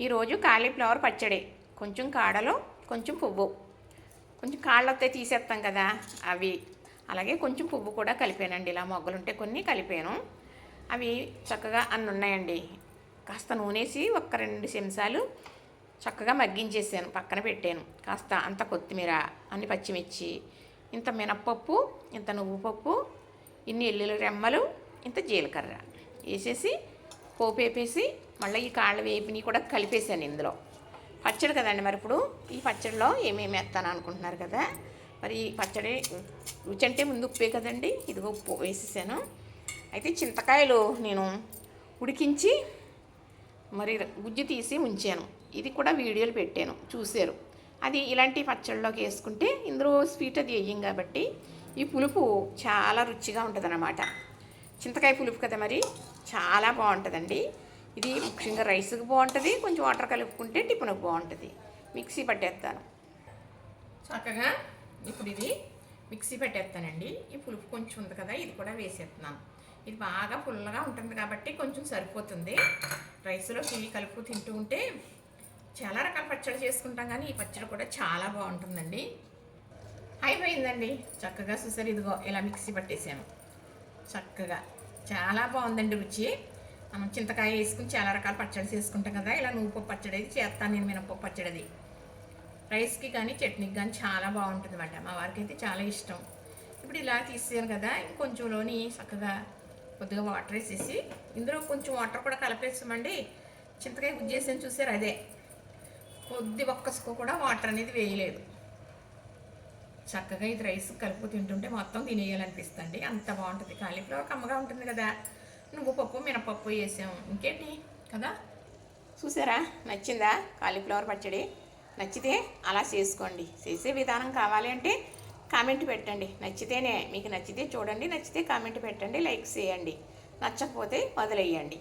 ఈరోజు కాలీఫ్లవర్ పచ్చడి. కొంచెం కాడలు, కొంచెం పువ్వు. కొంచెం కాళ్ళతో తీసేస్తాం కదా అవి. అలాగే కొంచెం పువ్వు కూడా కలిపానండి. ఇలా మొగ్గలుంటే కొన్ని కలిపాను. అవి చక్కగా అన్ని ఉన్నాయండి. కాస్త నూనెసి ఒక్క 2 చెంచాలు చక్కగా మగ్గించేసాను, పక్కన పెట్టాను. కాస్త అంత కొత్తిమీర, అన్ని పచ్చిమిర్చి, ఇంత మినప్పప్పు, ఇంత నువ్వు పప్పు, ఇన్ని ఎల్లుల్లి రెమ్మలు, ఇంత జీలకర్ర వేసేసి పోపు వేపేసి మళ్ళీ ఈ కాళ్ళ వేపిని కూడా కలిపేసాను ఇందులో. పచ్చడి కదండి, మరి ఇప్పుడు ఈ పచ్చడిలో ఏమేమి వేస్తాను అనుకుంటున్నారు కదా. మరి ఈ పచ్చడి రుచి అంటే ముందు ఉప్పే కదండి. ఇదిగో ఉప్పు వేసేసాను. అయితే చింతకాయలు నేను ఉడికించి మరి గుజ్జు తీసి ఉంచాను. ఇది కూడా వీడియోలు పెట్టాను, చూశారు. అది ఇలాంటి పచ్చళ్ళలోకి వేసుకుంటే ఇందులో స్వీట్ అది వేయం కాబట్టి ఈ పులుపు చాలా రుచిగా ఉంటుందన్నమాట. చింతకాయ పులుపు కదా, మరి చాలా బాగుంటుందండి. ఇది ముఖ్యంగా రైస్కి బాగుంటుంది, కొంచెం వాటర్ కలుపుకుంటే టిఫిన్కి బాగుంటుంది. మిక్సీ పట్టేస్తాను చక్కగా. ఇప్పుడు ఇది మిక్సీ పెట్టేస్తానండి. ఈ పులుపు కొంచెం ఉంది కదా, ఇది కూడా వేసేస్తున్నాను. ఇది బాగా పుల్లగా ఉంటుంది కాబట్టి కొంచెం సరిపోతుంది. రైస్లో కలుపు తింటూ ఉంటే చాలా రకాల పచ్చడి చేసుకుంటాం, కానీ ఈ పచ్చడి కూడా చాలా బాగుంటుందండి. అయిపోయిందండి చక్కగా. చూసారు, ఇదిగో ఇలా మిక్సీ పట్టేసాను చక్కగా. చాలా బాగుందండి రుచి. మనం చింతకాయ వేసుకుని చాలా రకాల పచ్చడి చేసుకుంటాం కదా, ఇలా నువ్వుపప్పు పచ్చడి అయితే చేస్తాను నేను. మినపప్పు పచ్చడిది రైస్కి కానీ చట్నీకి కానీ చాలా బాగుంటుంది అన్నమాట. మా వారికి అయితే చాలా ఇష్టం. ఇప్పుడు ఇలా తీసాను కదా, ఇంకొంచెంలోని చక్కగా కొద్దిగా వాటర్ వేసేసి ఇందులో కొంచెం వాటర్ కూడా కలిపేస్తామండి. చింతకాయ గుజ్జేసాను చూసారు, అదే కొద్ది ఒక్కసుకో కూడా వాటర్ అనేది వేయలేదు. చక్కగా ఇది రైస్ కలుపు తింటుంటే మొత్తం తినేయాలనిపిస్తుంది, అంత బాగుంటుంది. కాలీఫ్లవర్ కమ్మగా ఉంటుంది కదా, నువ్వు పప్పు మినపప్పు వేసాము, ఇంకేంటి కదా. చూసారా, నచ్చిందా కాలీఫ్లవర్ పచ్చడి? నచ్చితే అలా చేసుకోండి. చేసే విధానం కావాలి అంటే కామెంట్ పెట్టండి. నచ్చితేనే, మీకు నచ్చితే చూడండి, నచ్చితే కామెంట్ పెట్టండి, లైక్ చేయండి, నచ్చకపోతే వదిలేయండి.